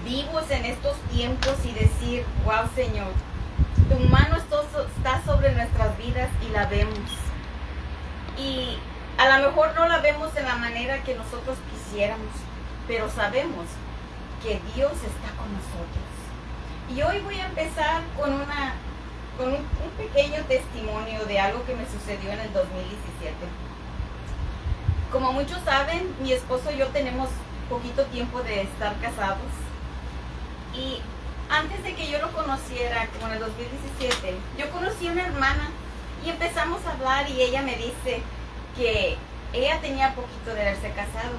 vivos en estos tiempos y decir, wow, Señor, tu mano está sobre nuestras vidas y la vemos. Y a lo mejor no la vemos en la manera que nosotros quisiéramos, pero sabemos que Dios está con nosotros. Y hoy voy a empezar con un pequeño testimonio de algo que me sucedió en el 2017. Como muchos saben, mi esposo y yo tenemos poquito tiempo de estar casados. Y antes de que yo lo conociera, como en el 2017, yo conocí a una hermana y empezamos a hablar y ella me dice que ella tenía poquito de haberse casado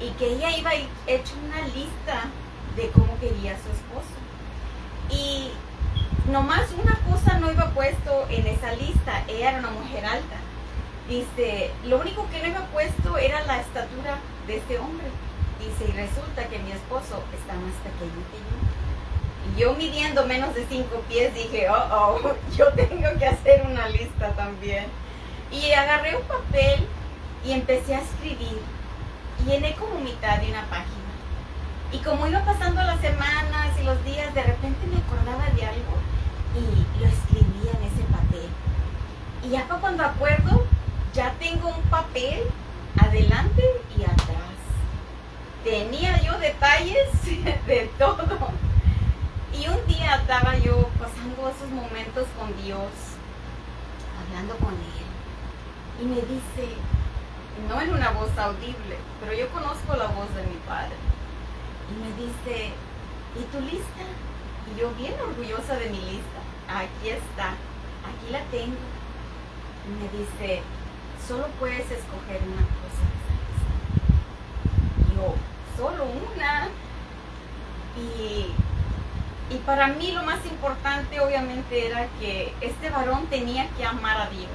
y que ella iba hecho una lista de cómo quería a su esposo. Y nomás una cosa no iba puesto en esa lista, ella era una mujer alta. Dice, lo único que no iba puesto era la estatura de este hombre. Dice, y resulta que mi esposo está más pequeño que yo. Y yo midiendo menos de 5 pies dije, yo tengo que hacer una lista también. Y agarré un papel y empecé a escribir. Llené como mitad de una página. Y como iba pasando las semanas y los días, de repente me acordaba de algo y lo escribía en ese papel. Y ya cuando acuerdo, ya tengo un papel adelante y atrás. Tenía yo detalles de todo. Y un día estaba yo pasando esos momentos con Dios, hablando con Él. Y me dice, no en una voz audible, pero yo conozco la voz de mi Padre. Y me dice, ¿y tu lista? Y yo bien orgullosa de mi lista. Aquí está, aquí la tengo. Y me dice, solo puedes escoger una cosa de esa lista. Y yo, solo una. Y para mí lo más importante obviamente era que este varón tenía que amar a Dios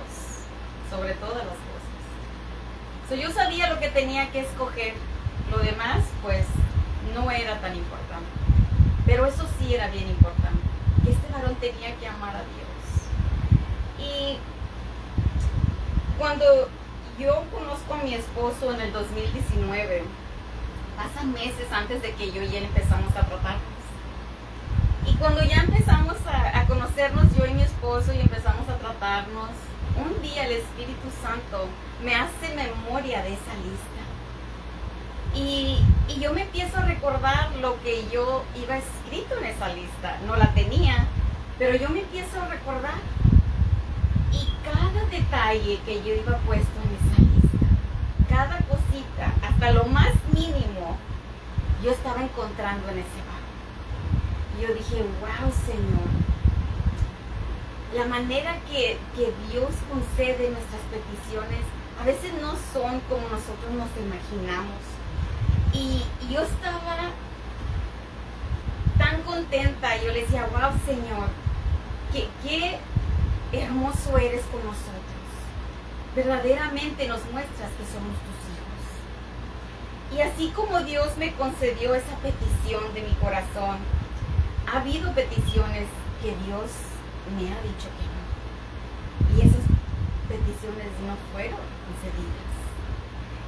sobre todas las cosas. Yo sabía lo que tenía que escoger. Lo demás, pues, no era tan importante. Pero eso sí era bien importante. Que este varón tenía que amar a Dios. Y cuando yo conozco a mi esposo en el 2019, pasan meses antes de que yo y él empezamos a tratarnos. Y cuando ya empezamos a conocernos, yo y mi esposo, y empezamos a tratarnos, un día el Espíritu Santo me hace memoria de esa lista. Y yo me empiezo a recordar lo que yo iba escrito en esa lista. No la tenía, pero yo me empiezo a recordar. Y cada detalle que yo iba puesto en esa lista, cada cosita, hasta lo más mínimo, yo estaba encontrando en ese barco. Y yo dije, wow, Señor, la manera que Dios concede nuestras peticiones a veces no son como nosotros nos imaginamos. Y yo estaba tan contenta, yo le decía, wow, Señor, qué hermoso eres con nosotros. Verdaderamente nos muestras que somos tus hijos. Y así como Dios me concedió esa petición de mi corazón, ha habido peticiones que Dios me ha dicho que no. Y esas peticiones no fueron concedidas.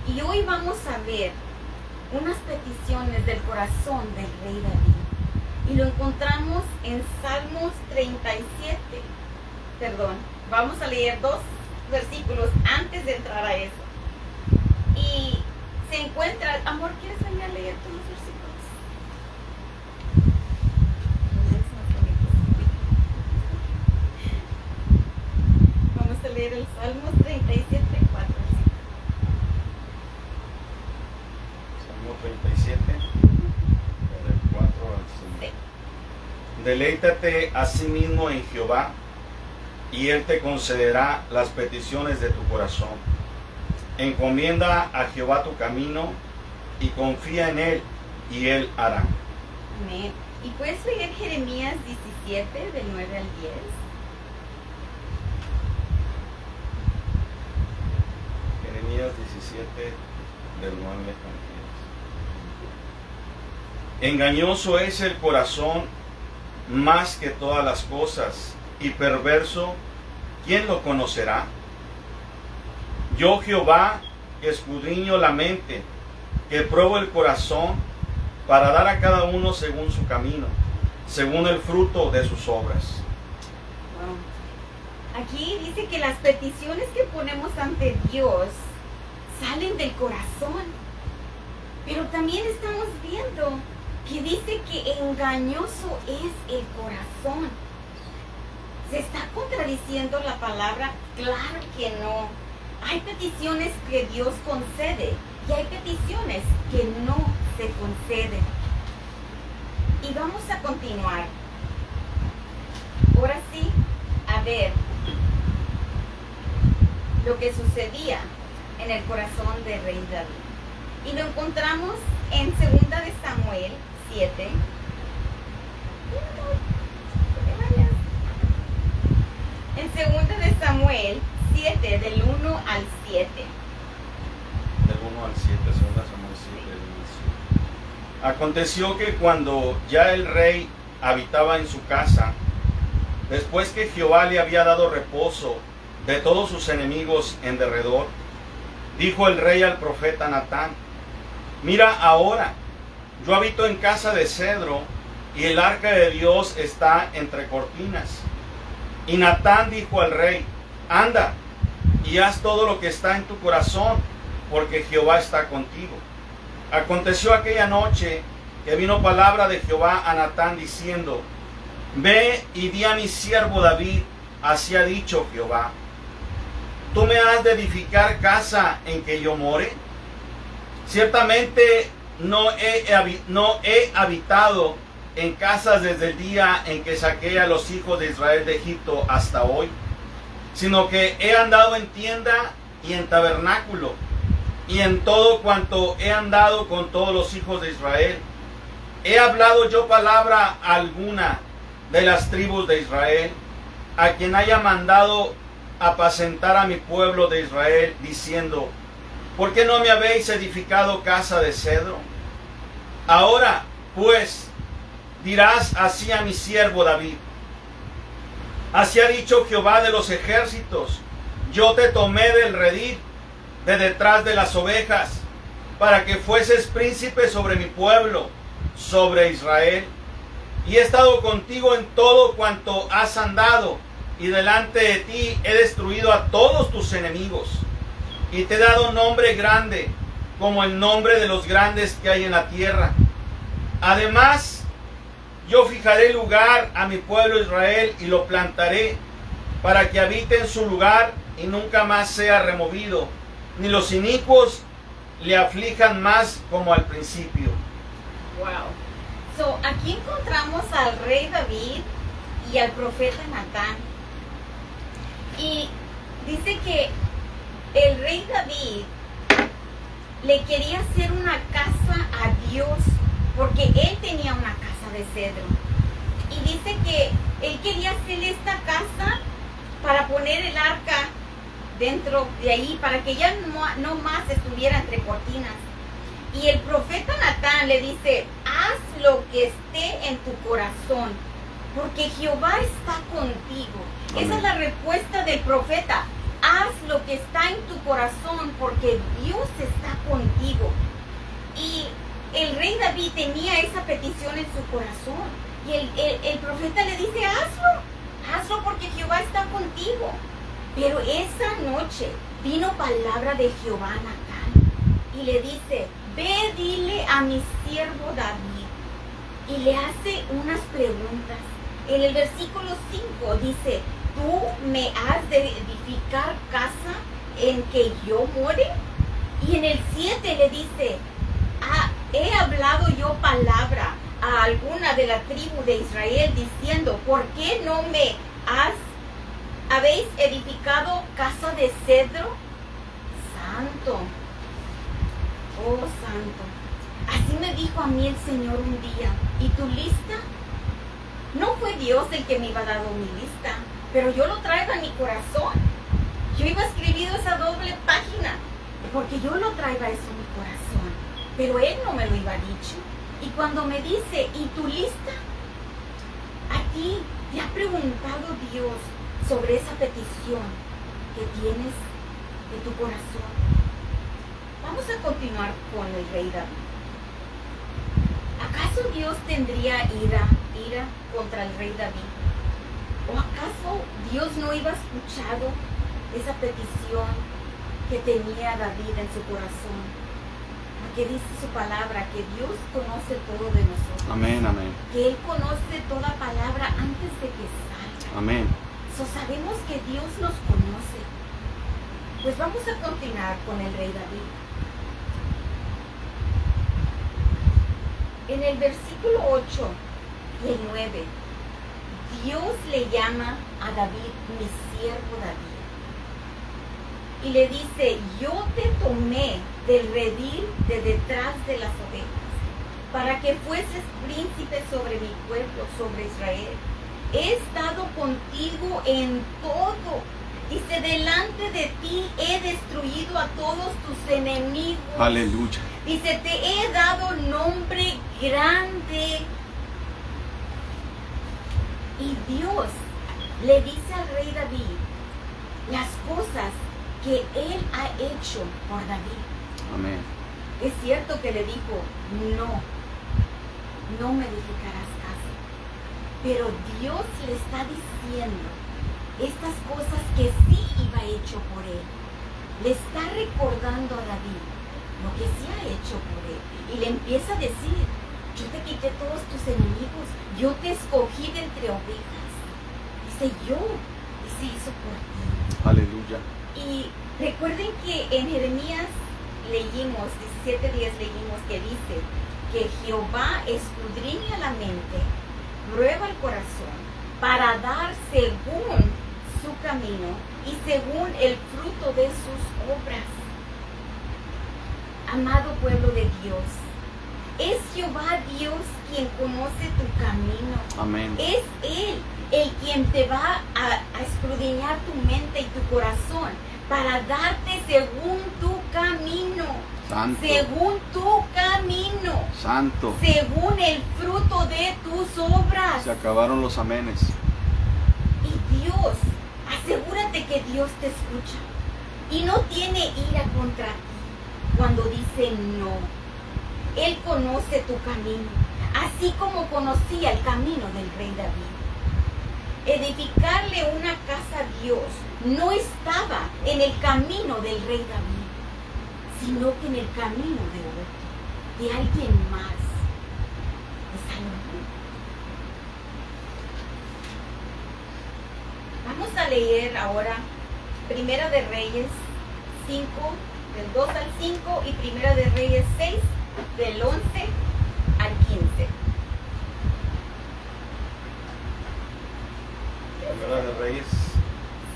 Y hoy vamos a ver unas peticiones del corazón del rey David. Y lo encontramos en Salmos 37. Perdón, vamos a leer 2 versículos antes de entrar a eso. Y se encuentra, amor, ¿quieres venir a leer todos los versículos? Vamos a leer el Salmos 37, 4. 37, del 4 al 5. Sí. Deleítate a sí mismo en Jehová, y Él te concederá las peticiones de tu corazón. Encomienda a Jehová tu camino, y confía en Él, y Él hará. Amén. ¿Y puedes leer Jeremías 17, del 9 al 10? Jeremías 17, del 9 al 10. Engañoso es el corazón más que todas las cosas, y perverso, ¿quién lo conocerá? Yo, Jehová, que escudriño la mente, que pruebo el corazón, para dar a cada uno según su camino, según el fruto de sus obras. Wow. Aquí dice que las peticiones que ponemos ante Dios salen del corazón. Pero también estamos viendo que dice que engañoso es el corazón. ¿Se está contradiciendo la palabra? Claro que no. Hay peticiones que Dios concede y hay peticiones que no se conceden. Y vamos a continuar. Ahora sí, a ver lo que sucedía en el corazón del rey David. Y lo encontramos en 2 de Samuel 7. En 2 de Samuel 7, del 1 al 7. Del 1 al 7, 2 Samuel 7, del 1 al 7. Aconteció que cuando ya el rey habitaba en su casa, después que Jehová le había dado reposo de todos sus enemigos en derredor, dijo el rey al profeta Natán: mira ahora, yo habito en casa de cedro y el arca de Dios está entre cortinas. Y Natán dijo al rey: anda y haz todo lo que está en tu corazón, porque Jehová está contigo. Aconteció aquella noche que vino palabra de Jehová a Natán diciendo: ve y di a mi siervo David, así ha dicho Jehová: ¿tú me has de edificar casa en que yo more? Ciertamente no he habitado en casas desde el día en que saqué a los hijos de Israel de Egipto hasta hoy, sino que he andado en tienda y en tabernáculo, y en todo cuanto he andado con todos los hijos de Israel. ¿He hablado yo palabra alguna de las tribus de Israel, a quien haya mandado apacentar a mi pueblo de Israel, diciendo: ¿por qué no me habéis edificado casa de cedro? Ahora, pues, dirás así a mi siervo David: así ha dicho Jehová de los ejércitos: yo te tomé del redil, de detrás de las ovejas, para que fueses príncipe sobre mi pueblo, sobre Israel. Y he estado contigo en todo cuanto has andado, y delante de ti he destruido a todos tus enemigos. Y te he dado nombre grande, como el nombre de los grandes que hay en la tierra. Además, yo fijaré lugar a mi pueblo Israel y lo plantaré, para que habite en su lugar y nunca más sea removido, ni los inicuos le aflijan más como al principio. Wow. So, aquí encontramos al rey David y al profeta Natán. Y dice que el rey David le quería hacer una casa a Dios, porque él tenía una casa de cedro. Y dice que él quería hacer esta casa para poner el arca dentro de ahí, para que ya no más estuviera entre cortinas. Y el profeta Natán le dice: haz lo que esté en tu corazón, porque Jehová está contigo. Amén. Esa es la respuesta del profeta: haz lo que está en tu corazón, porque Dios está contigo. Y el rey David tenía esa petición en su corazón. Y el profeta le dice: hazlo porque Jehová está contigo. Pero esa noche vino palabra de Jehová a Natán y le dice: ve, dile a mi siervo David. Y le hace unas preguntas. En el versículo 5 dice: ¿tú me has de edificar casa en que yo more? Y en el 7 le dice: he hablado yo palabra a alguna de la tribu de Israel diciendo: ¿por qué no me habéis edificado casa de cedro? Santo, oh santo. Así me dijo a mí el Señor un día: ¿y tu lista? No fue Dios el que me iba dando mi lista, pero yo lo traigo en mi corazón. Yo iba a escribir esa doble página, porque yo lo traigo eso en mi corazón, pero Él no me lo iba dicho. Y cuando me dice: ¿y tu lista? ¿A ti te ha preguntado Dios sobre esa petición que tienes de tu corazón? Vamos a continuar con el rey David. Dios tendría ira contra el rey David? ¿O acaso Dios no iba escuchado esa petición que tenía David en su corazón? Porque dice su palabra que Dios conoce todo de nosotros. Amén, amén. Que Él conoce toda palabra antes de que salga. Amén. Sabemos que Dios nos conoce. Pues vamos a continuar con el rey David. En el versículo 8 y el 9, Dios le llama a David mi siervo David. Y le dice, yo te tomé del redil de detrás de las ovejas, para que fueses príncipe sobre mi pueblo, sobre Israel. He estado contigo en todo. Dice, delante de ti he destruido a todos tus enemigos. Aleluya. Dice, te he dado nombre grande. Y Dios le dice al rey David las cosas que él ha hecho por David. Amén. Es cierto que le dijo, no me edificarás casa. Pero Dios le está diciendo estas cosas que sí iba hecho por él. Le está recordando a David lo que sí ha hecho por él. Y le empieza a decir, yo te quité todos tus enemigos, yo te escogí de entre ovejas. Dice, yo hice eso por ti. Aleluya. Y recuerden que en Jeremías leímos, 17:10 leímos que dice que Jehová escudriña la mente, prueba el corazón, para dar según su camino y según el fruto de sus obras. Amado pueblo de Dios, es Jehová Dios quien conoce tu camino. Amén. Es Él el quien te va a escudriñar tu mente y tu corazón para darte según tu camino. Santo. Según tu camino. Santo. Según el fruto de tus obras. Se acabaron los amenes. Y Dios, asegúrate que Dios te escucha. Y no tiene ira contra ti cuando dice no. Él conoce tu camino, así como conocía el camino del rey David. Edificarle una casa a Dios no estaba en el camino del rey David, sino que en el camino de alguien más, de Salomón. Vamos a leer ahora Primera de Reyes 5, del 2 al 5, y Primera de Reyes 6, del 11 al 15. Primera de Reyes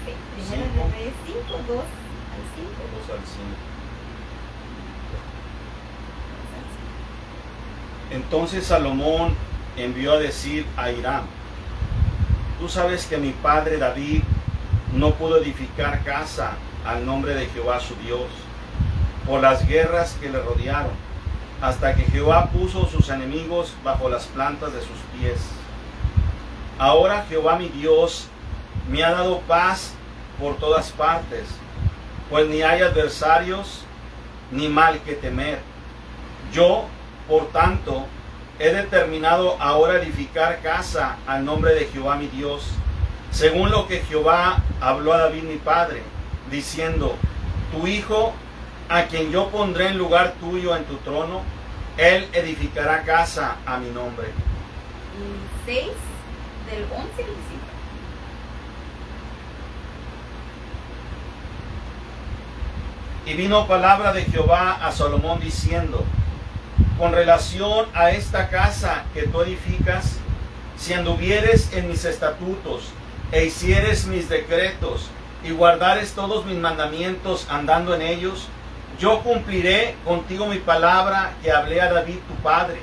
Sí, Primera de Reyes 5, 2 al 5. 2 al 5. Entonces Salomón envió a decir a Hiram, tú sabes que mi padre David no pudo edificar casa al nombre de Jehová su Dios, por las guerras que le rodearon, hasta que Jehová puso sus enemigos bajo las plantas de sus pies. Ahora Jehová mi Dios me ha dado paz por todas partes, pues ni hay adversarios ni mal que temer. Yo, por tanto, he determinado ahora edificar casa al nombre de Jehová mi Dios, según lo que Jehová habló a David mi padre, diciendo, tu hijo, a quien yo pondré en lugar tuyo en tu trono, él edificará casa a mi nombre. Y 6, del 11 al 5. Y vino palabra de Jehová a Salomón diciendo, con relación a esta casa que tú edificas, si anduvieres en mis estatutos e hicieres mis decretos y guardares todos mis mandamientos andando en ellos, yo cumpliré contigo mi palabra que hablé a David tu padre,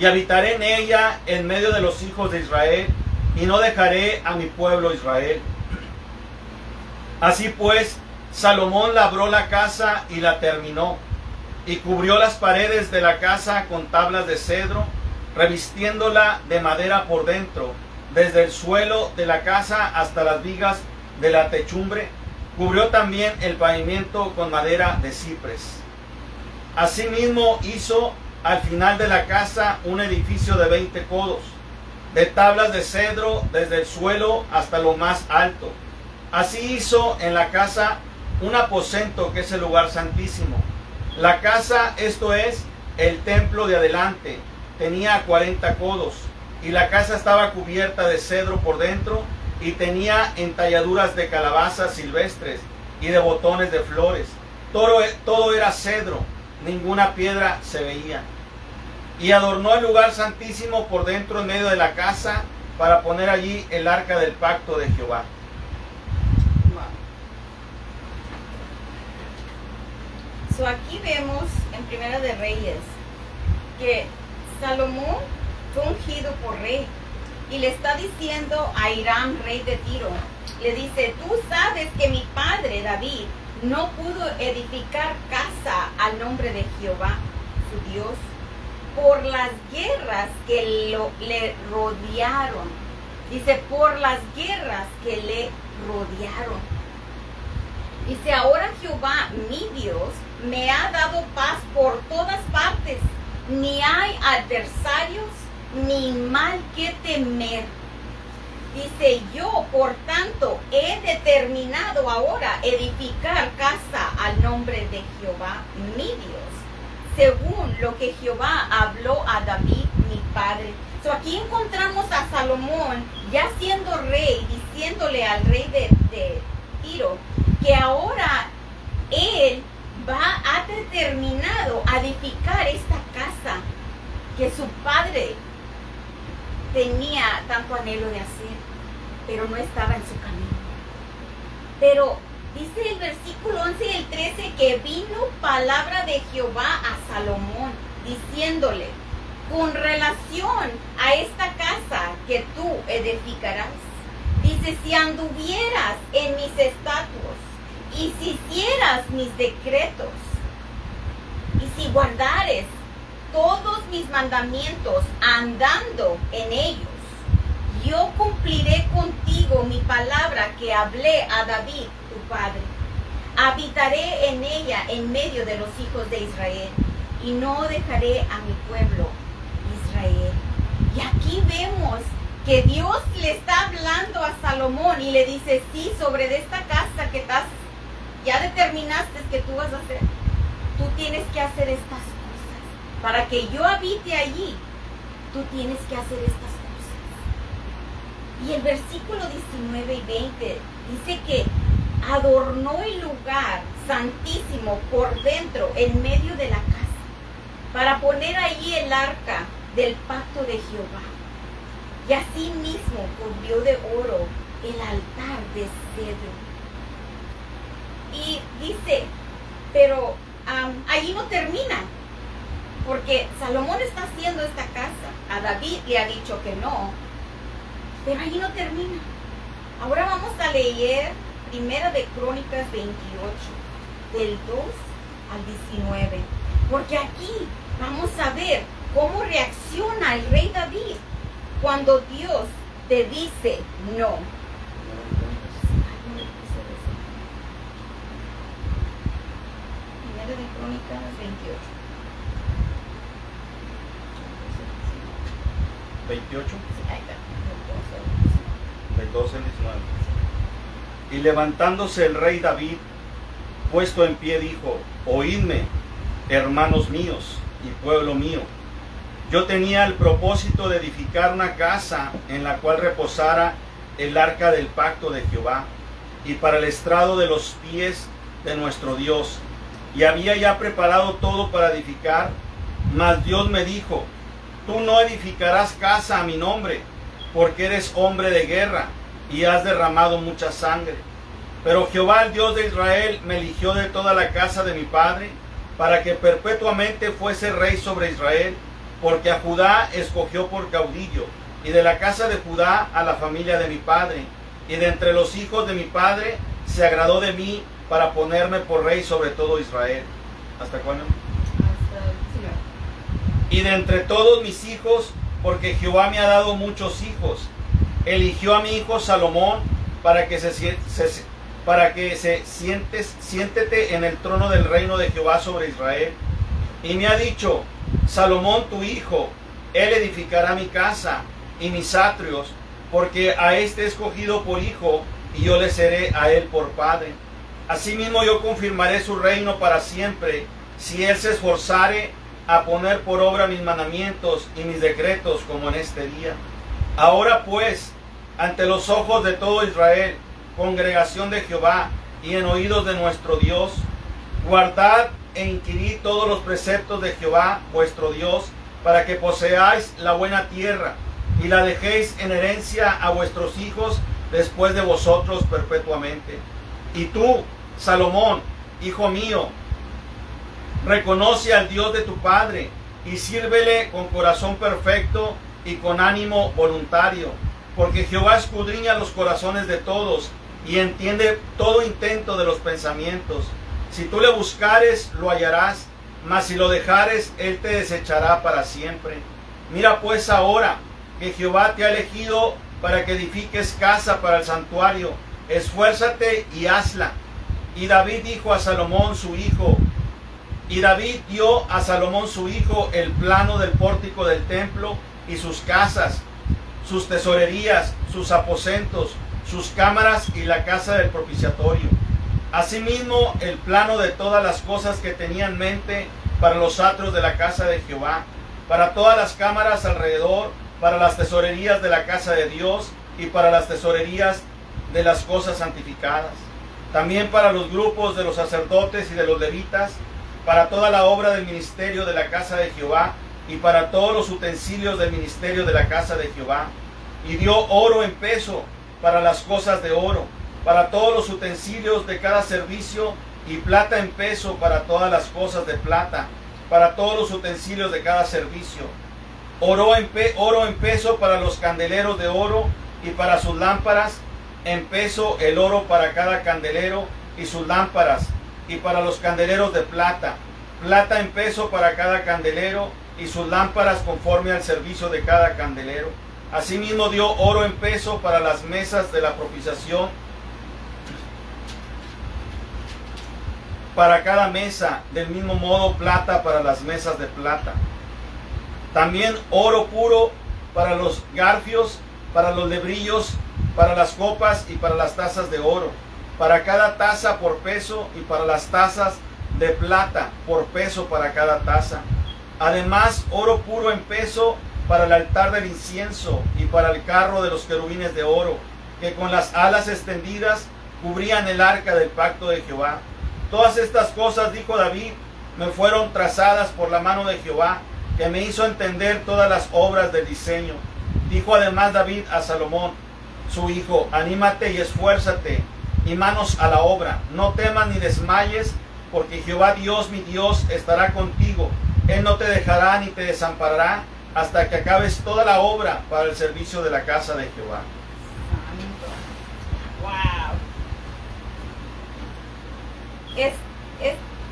y habitaré en ella en medio de los hijos de Israel, y no dejaré a mi pueblo Israel. Así pues, Salomón labró la casa y la terminó, y cubrió las paredes de la casa con tablas de cedro, revistiéndola de madera por dentro, desde el suelo de la casa hasta las vigas de la techumbre. Cubrió también el pavimento con madera de cipres. Asimismo hizo al final de la casa un edificio de 20 codos, de tablas de cedro desde el suelo hasta lo más alto. Así hizo en la casa un aposento que es el lugar santísimo. La casa, esto es, el templo de adelante, tenía 40 codos, y la casa estaba cubierta de cedro por dentro, y tenía entalladuras de calabazas silvestres y de botones de flores. Todo era cedro, ninguna piedra se veía. Y adornó el lugar santísimo por dentro en medio de la casa para poner allí el arca del pacto de Jehová. So aquí vemos en Primera de Reyes que Salomón fue ungido por rey y le está diciendo a Hiram, rey de Tiro, le dice: tú sabes que mi padre David no pudo edificar casa al nombre de Jehová, su Dios, por las guerras que le rodearon. Dice, por las guerras que le rodearon. Dice, ahora Jehová, mi Dios, me ha dado paz por todas partes. Ni hay adversarios, ni mal que temer. Dice, yo, por tanto, he determinado ahora edificar casa al nombre de Jehová, mi Dios, según lo que Jehová habló a David, mi padre. So, aquí encontramos a Salomón, ya siendo rey, diciéndole al rey de Tiro, que ahora él ha determinado a edificar esta casa que su padre tenía tanto anhelo de hacer, pero no estaba en su camino. Pero dice el versículo 11 y el 13 que vino palabra de Jehová a Salomón, diciéndole, con relación a esta casa que tú edificarás, dice, si anduvieras en mis estatutos, y si hicieras mis decretos, y si guardares todos mis mandamientos andando en ellos, yo cumpliré contigo mi palabra que hablé a David, tu padre. Habitaré en ella en medio de los hijos de Israel, y no dejaré a mi pueblo Israel. Y aquí vemos que Dios le está hablando a Salomón y le dice, sí, sobre de esta casa que ya determinaste que tú vas a hacer, tú tienes que hacer estas cosas. Para que yo habite allí, tú tienes que hacer estas cosas. Y el versículo 19 y 20 dice que adornó el lugar santísimo por dentro, en medio de la casa, para poner allí el arca del pacto de Jehová. Y así mismo cubrió de oro el altar de cedro. Y dice, pero allí no termina, porque Salomón está haciendo esta casa. A David le ha dicho que no, pero allí no termina. Ahora vamos a leer Primera de Crónicas 28, del 2 al 19, porque aquí vamos a ver cómo reacciona el rey David cuando Dios te dice no. Primera de Crónicas 28. 28, Ahí está. del 12 al 19. Y levantándose el rey David, puesto en pie, dijo, oídme, hermanos míos y pueblo mío. Yo tenía el propósito de edificar una casa en la cual reposara el arca del pacto de Jehová, y para el estrado de los pies de nuestro Dios. Y había ya preparado todo para edificar, mas Dios me dijo, tú no edificarás casa a mi nombre, porque eres hombre de guerra y has derramado mucha sangre. Pero Jehová, el Dios de Israel, me eligió de toda la casa de mi padre, para que perpetuamente fuese rey sobre Israel, porque a Judá escogió por caudillo, y de la casa de Judá a la familia de mi padre, y de entre los hijos de mi padre se agradó de mí para ponerme por rey sobre todo Israel. ¿Hasta cuándo? Y de entre todos mis hijos, porque Jehová me ha dado muchos hijos, eligió a mi hijo Salomón para que siéntete en el trono del reino de Jehová sobre Israel. Y me ha dicho, Salomón tu hijo, él edificará mi casa y mis atrios, porque a este he escogido por hijo, y yo le seré a él por padre. Asimismo yo confirmaré su reino para siempre, si él se esforzare a poner por obra mis mandamientos y mis decretos como en este día. Ahora pues, ante los ojos de todo Israel, congregación de Jehová, y en oídos de nuestro Dios, guardad e inquirid todos los preceptos de Jehová vuestro Dios, para que poseáis la buena tierra, y la dejéis en herencia a vuestros hijos después de vosotros perpetuamente. Y tú, Salomón, hijo mío, reconoce al Dios de tu padre, y sírvele con corazón perfecto y con ánimo voluntario, porque Jehová escudriña los corazones de todos, y entiende todo intento de los pensamientos. Si tú le buscares, lo hallarás, mas si lo dejares, él te desechará para siempre. Mira pues ahora que Jehová te ha elegido para que edifiques casa para el santuario, esfuérzate y hazla. Y David dijo a Salomón su hijo, y David dio a Salomón su hijo el plano del pórtico del templo y sus casas, sus tesorerías, sus aposentos, sus cámaras y la casa del propiciatorio. Asimismo, el plano de todas las cosas que tenía en mente para los atrios de la casa de Jehová, para todas las cámaras alrededor, para las tesorerías de la casa de Dios y para las tesorerías de las cosas santificadas. También para los grupos de los sacerdotes y de los levitas, para toda la obra del ministerio de la casa de Jehová y para todos los utensilios del ministerio de la casa de Jehová. Y dio oro en peso para las cosas de oro, para todos los utensilios de cada servicio, y plata en peso para todas las cosas de plata, para todos los utensilios de cada servicio. Oro en peso para los candeleros de oro y para sus lámparas, en peso el oro para cada candelero y sus lámparas, y para los candeleros de plata, plata en peso para cada candelero y sus lámparas conforme al servicio de cada candelero. Asimismo dio oro en peso para las mesas de la propiciación, para cada mesa, del mismo modo plata para las mesas de plata. También oro puro para los garfios, para los lebrillos, para las copas y para las tazas de oro, para cada taza por peso y para las tazas de plata por peso para cada taza. Además, oro puro en peso para el altar del incienso y para el carro de los querubines de oro, que con las alas extendidas cubrían el arca del pacto de Jehová. Todas estas cosas, dijo David, me fueron trazadas por la mano de Jehová, que me hizo entender todas las obras del diseño. Dijo además David a Salomón, su hijo, anímate y esfuérzate, y manos a la obra. No temas ni desmayes, porque Jehová Dios, mi Dios, estará contigo. Él no te dejará ni te desamparará, hasta que acabes toda la obra para el servicio de la casa de Jehová. Wow.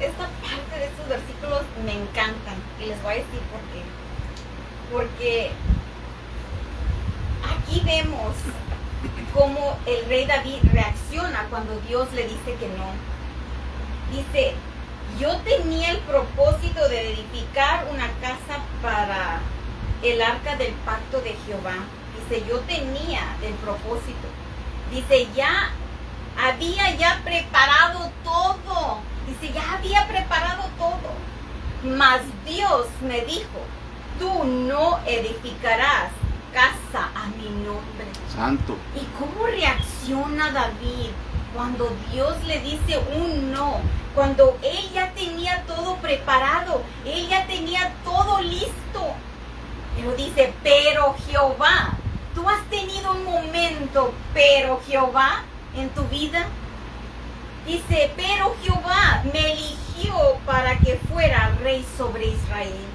Esta parte de estos versículos me encantan, y les voy a decir por qué. Porque aquí vemos cómo el rey David reacciona cuando Dios le dice que no. Dice, yo tenía el propósito de edificar una casa para el arca del pacto de Jehová. Dice, yo tenía el propósito. Dice, había preparado todo. Dice, ya había preparado todo. Mas Dios me dijo, tú no edificarás casa a mi nombre. Santo. ¿Y cómo reacciona David cuando Dios le dice un no? Cuando él ya tenía todo preparado, él ya tenía todo listo. Pero dice, pero Jehová, ¿tú has tenido un momento, pero Jehová, en tu vida? Dice, pero Jehová me eligió para que fuera rey sobre Israel.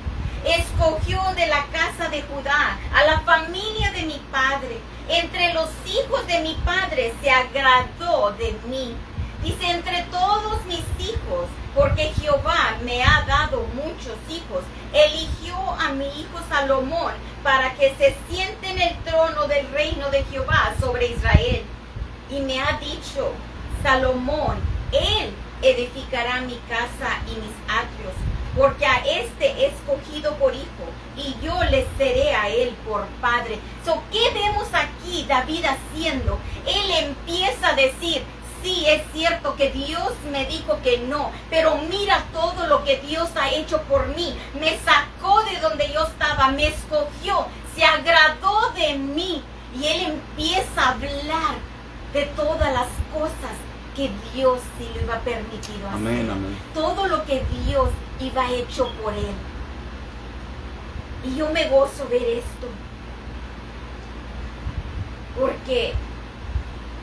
Escogió de la casa de Judá a la familia de mi padre. Entre los hijos de mi padre se agradó de mí. Dice, entre todos mis hijos, porque Jehová me ha dado muchos hijos, eligió a mi hijo Salomón para que se siente en el trono del reino de Jehová sobre Israel. Y me ha dicho, Salomón, él edificará mi casa y mis atrios. porque a este he escogido por hijo, y yo le seré a él por padre. So, ¿qué vemos aquí David haciendo? Él empieza a decir, sí, es cierto que Dios me dijo que no, pero mira todo lo que Dios ha hecho por mí. Me sacó de donde yo estaba, me escogió, se agradó de mí. Y él empieza a hablar de todas las cosas que Dios sí lo iba permitido hacer. Amén, amén. Todo lo que Dios iba hecho por él. Y yo me gozo ver esto. Porque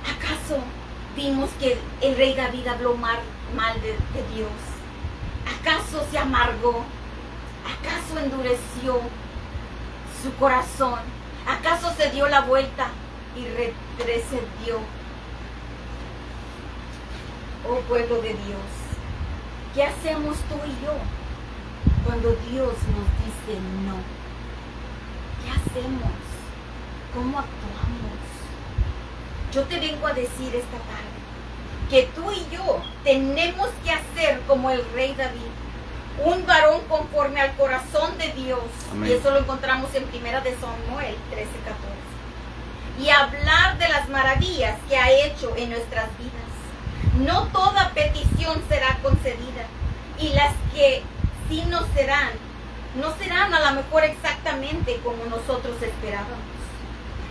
¿acaso vimos que el rey David habló mal de Dios? ¿Acaso se amargó? ¿Acaso endureció su corazón? ¿Acaso se dio la vuelta y retrocedió? Oh pueblo de Dios, ¿qué hacemos tú y yo cuando Dios nos dice no? ¿Qué hacemos? ¿Cómo actuamos? Yo te vengo a decir esta tarde que tú y yo tenemos que hacer como el rey David, un varón conforme al corazón de Dios. Amén. Y eso lo encontramos en 1 de Samuel 13:14. Y hablar de las maravillas que ha hecho en nuestras vidas. No toda petición será concedida, y las que sí no serán a lo mejor exactamente como nosotros esperábamos.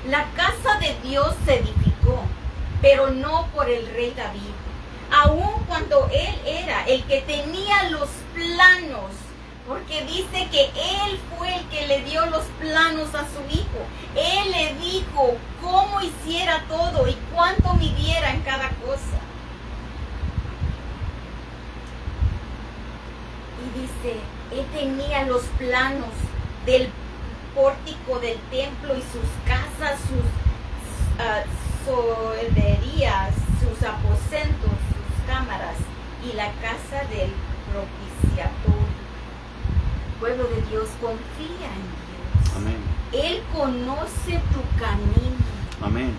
La casa de Dios se edificó, pero no por el rey David. Aun cuando él era el que tenía los planos, porque dice que él fue el que le dio los planos a su hijo. Él le dijo cómo hiciera todo y cuánto midiera en cada cosa. Y dice, él tenía los planos del pórtico del templo y sus casas, sus solderías, sus aposentos, sus cámaras y la casa del propiciatorio. Pueblo de Dios, confía en Dios. Amén. Él conoce tu camino. Amén.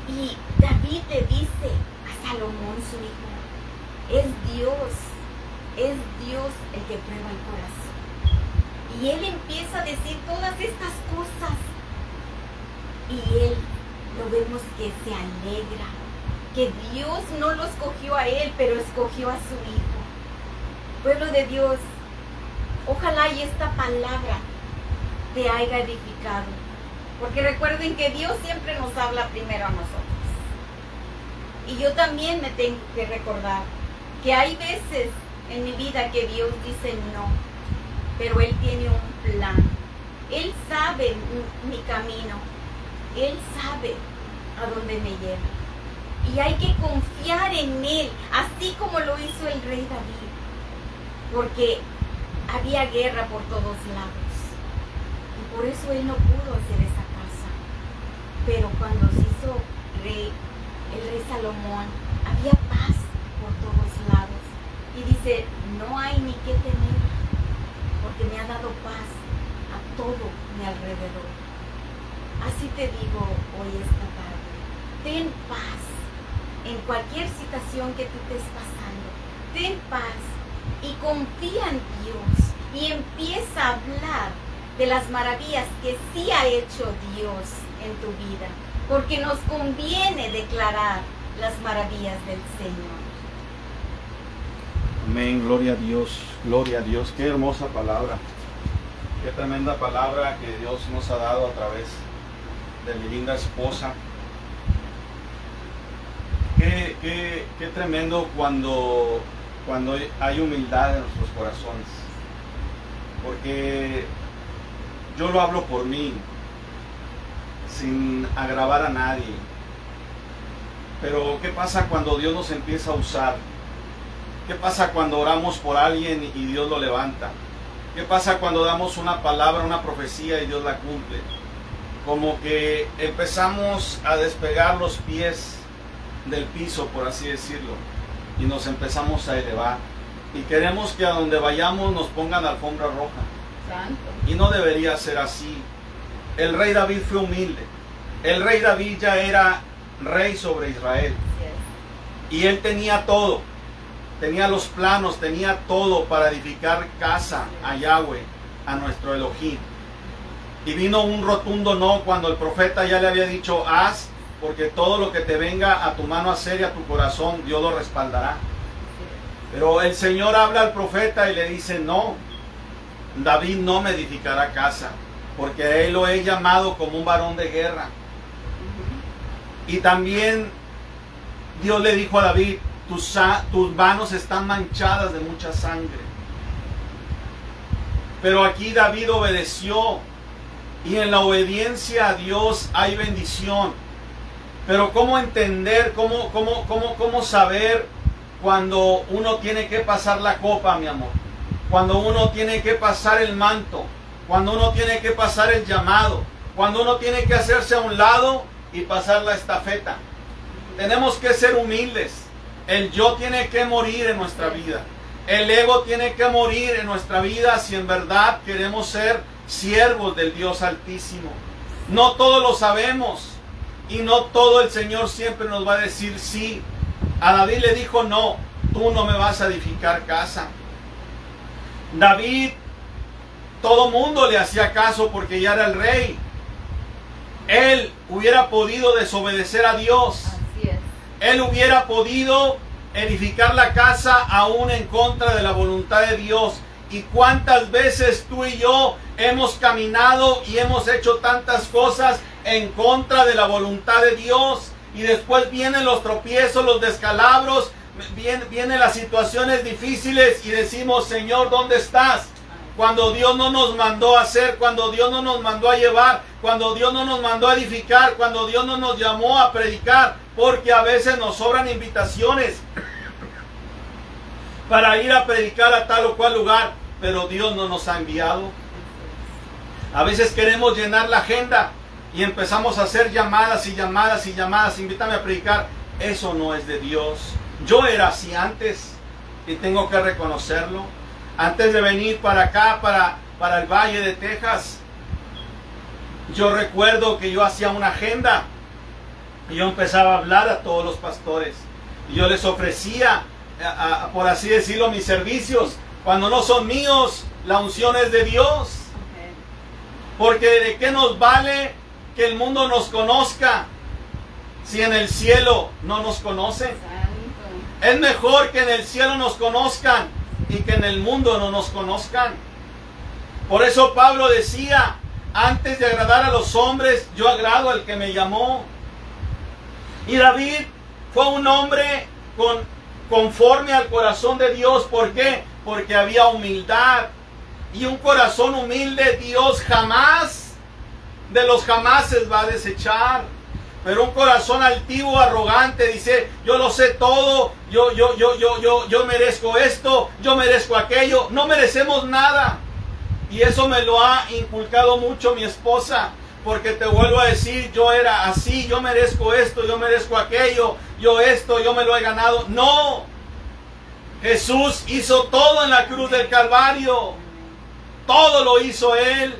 Y David le dice a Salomón, su hijo, es Dios el que prueba el corazón. Y él empieza a decir todas estas cosas. Y él, lo vemos que se alegra, que Dios no lo escogió a él, pero escogió a su hijo. Pueblo de Dios, ojalá y esta palabra te haya edificado. Porque recuerden que Dios siempre nos habla primero a nosotros. Y yo también me tengo que recordar que hay veces en mi vida que Dios dice no, pero Él tiene un plan. Él sabe mi camino. Él sabe a dónde me lleva. Y hay que confiar en Él, así como lo hizo el rey David. Porque había guerra por todos lados. Y por eso Él no pudo hacer esa casa. Pero cuando se hizo rey, el rey Salomón, había paz por todos lados. Y dice, no hay ni qué temer, porque me ha dado paz a todo mi alrededor. Así te digo hoy esta tarde, ten paz en cualquier situación que tú estés pasando. Ten paz y confía en Dios y empieza a hablar de las maravillas que sí ha hecho Dios en tu vida, porque nos conviene declarar las maravillas del Señor. Amén, gloria a Dios, gloria a Dios. Qué hermosa palabra, Qué tremenda palabra que Dios nos ha dado a través de mi linda esposa. Qué tremendo cuando hay humildad en nuestros corazones. Porque yo lo hablo por mí, sin agravar a nadie. Pero ¿qué pasa cuando Dios nos empieza a usar? ¿Qué pasa cuando oramos por alguien y Dios lo levanta? ¿Qué pasa cuando damos una palabra, una profecía y Dios la cumple? Como que empezamos a despegar los pies del piso, por así decirlo, y nos empezamos a elevar. Y queremos que a donde vayamos nos pongan alfombra roja. Santo. Y no debería ser así. El rey David fue humilde. El rey David ya era rey sobre Israel. Así es. Y él tenía todo. tenía los planos, tenía todo para edificar casa a Yahweh, a nuestro Elohim. Y vino un rotundo no cuando el profeta ya le había dicho, haz, porque todo lo que te venga a tu mano a hacer y a tu corazón, Dios lo respaldará. Pero el Señor habla al profeta y le dice, no, David no me edificará casa, porque a él lo he llamado como un varón de guerra. Y también Dios le dijo a David, tus manos están manchadas de mucha sangre. Pero aquí David obedeció, y en la obediencia a Dios hay bendición. Pero ¿cómo entender, cómo saber cuando uno tiene que pasar la copa, mi amor? Cuando uno tiene que pasar el manto, cuando uno tiene que pasar el llamado, cuando uno tiene que hacerse a un lado y pasar la estafeta. Tenemos que ser humildes. El yo tiene que morir en nuestra vida. El ego tiene que morir en nuestra vida si en verdad queremos ser siervos del Dios Altísimo. No todo lo sabemos y no todo el Señor siempre nos va a decir sí. A David le dijo, no, tú no me vas a edificar casa. David, todo mundo le hacía caso porque ya era el rey. Él hubiera podido desobedecer a Dios. Así es. Él hubiera podido edificar la casa aún en contra de la voluntad de Dios. ¿Y cuántas veces tú y yo hemos caminado y hemos hecho tantas cosas en contra de la voluntad de Dios? Y después vienen los tropiezos, los descalabros, vienen las situaciones difíciles y decimos, Señor, ¿dónde estás? Cuando Dios no nos mandó a hacer, cuando Dios no nos mandó a llevar, cuando Dios no nos mandó a edificar, cuando Dios no nos llamó a predicar, porque a veces nos sobran invitaciones para ir a predicar a tal o cual lugar, pero Dios no nos ha enviado. A veces queremos llenar la agenda y empezamos a hacer llamadas y llamadas y llamadas, invítame a predicar. Eso no es de Dios. Yo era así antes y tengo que reconocerlo. Antes de venir para acá, para el Valle de Texas, yo recuerdo que yo hacía una agenda y yo empezaba a hablar a todos los pastores y yo les ofrecía, por así decirlo, mis servicios. Cuando no son míos, la unción es de Dios. Porque ¿de qué nos vale que el mundo nos conozca si en el cielo no nos conocen? Es mejor que en el cielo nos conozcan y que en el mundo no nos conozcan. Por eso Pablo decía, antes de agradar a los hombres, yo agrado al que me llamó. Y David fue un hombre conforme al corazón de Dios. ¿Por qué? Porque había humildad. Y un corazón humilde Dios jamás, de los jamases, va a desechar. Pero un corazón altivo, arrogante, dice, yo lo sé todo, yo merezco esto, yo merezco aquello. No merecemos nada. Y eso me lo ha inculcado mucho mi esposa. Porque te vuelvo a decir, yo era así, yo merezco esto, yo merezco aquello, yo esto, yo me lo he ganado. No. Jesús hizo todo en la cruz del Calvario. Todo lo hizo Él.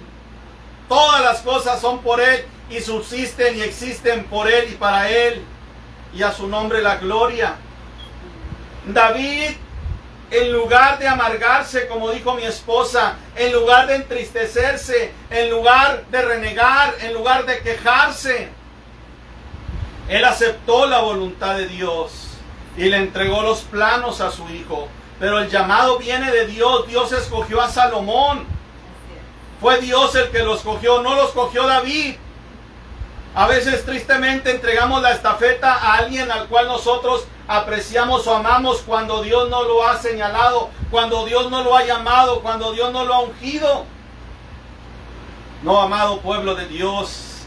Todas las cosas son por Él y subsisten y existen por Él y para Él. Y a su nombre la gloria. David, en lugar de amargarse, como dijo mi esposa, en lugar de entristecerse, en lugar de renegar, en lugar de quejarse, él aceptó la voluntad de Dios y le entregó los planos a su hijo. Pero el llamado viene de Dios. Dios escogió a Salomón. Fue Dios el que lo escogió, no lo escogió David. A veces tristemente entregamos la estafeta a alguien al cual nosotros apreciamos o amamos cuando Dios no lo ha señalado, cuando Dios no lo ha llamado, cuando Dios no lo ha ungido. No, amado pueblo de Dios,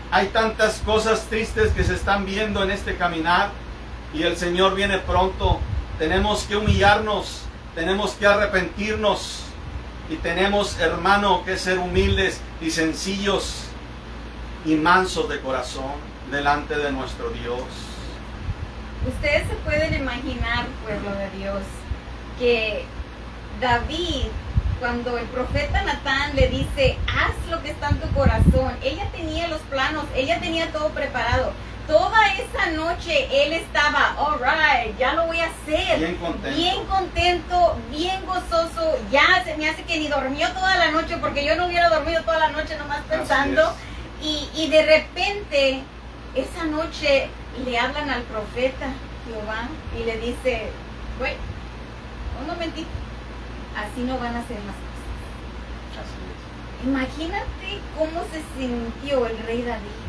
hay tantas cosas tristes que se están viendo en este caminar y el Señor viene pronto. Tenemos que humillarnos, tenemos que arrepentirnos y tenemos, hermano, que ser humildes y sencillos y mansos de corazón delante de nuestro Dios. Ustedes se pueden imaginar, pueblo de Dios, que David, cuando el profeta Natán le dice, haz lo que está en tu corazón, ella tenía los planos, ella tenía todo preparado. toda esa noche él estaba, alright, ya lo voy a hacer. Bien contento. Bien gozoso. Ya se me hace que ni durmió toda la noche, porque yo no hubiera dormido toda la noche nomás pensando. Y de repente, esa noche le hablan al profeta Jehová y le dice, güey, un momentito, así no van a ser las cosas. Así es. Imagínate cómo se sintió el rey David,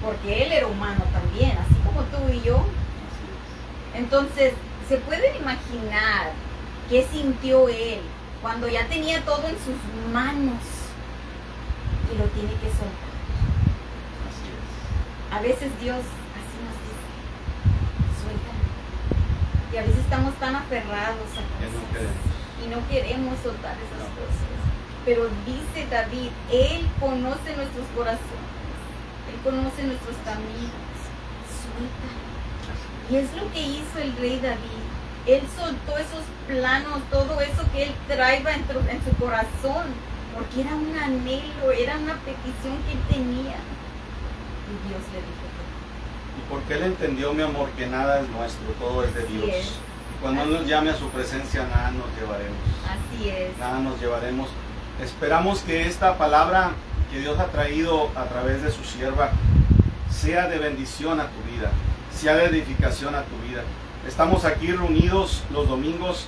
porque él era humano también, así como tú y yo. Así Entonces, ¿se pueden imaginar qué sintió él cuando ya tenía todo en sus manos y lo tiene que soltar? es. Así es. A veces Dios así nos dice, suéltame. Y a veces estamos tan aferrados a Que no cosas queremos. y no queremos soltar esas No. cosas. Pero dice David, Él conoce nuestros corazones, Él conoce nuestros caminos, suéltame. Y es lo que hizo el rey David. Él soltó esos planos, todo eso que él traía en su corazón, porque era un anhelo, era una petición que él tenía. Y Dios le dijo que Y porque él entendió, mi amor, que nada es nuestro, todo es de Así Dios. es. Y cuando Él nos llame a su presencia, nada nos llevaremos. así es. Nada nos llevaremos. Esperamos que esta palabra que Dios ha traído a través de su sierva sea de bendición a tu vida, sea de edificación a tu vida. Estamos aquí reunidos los domingos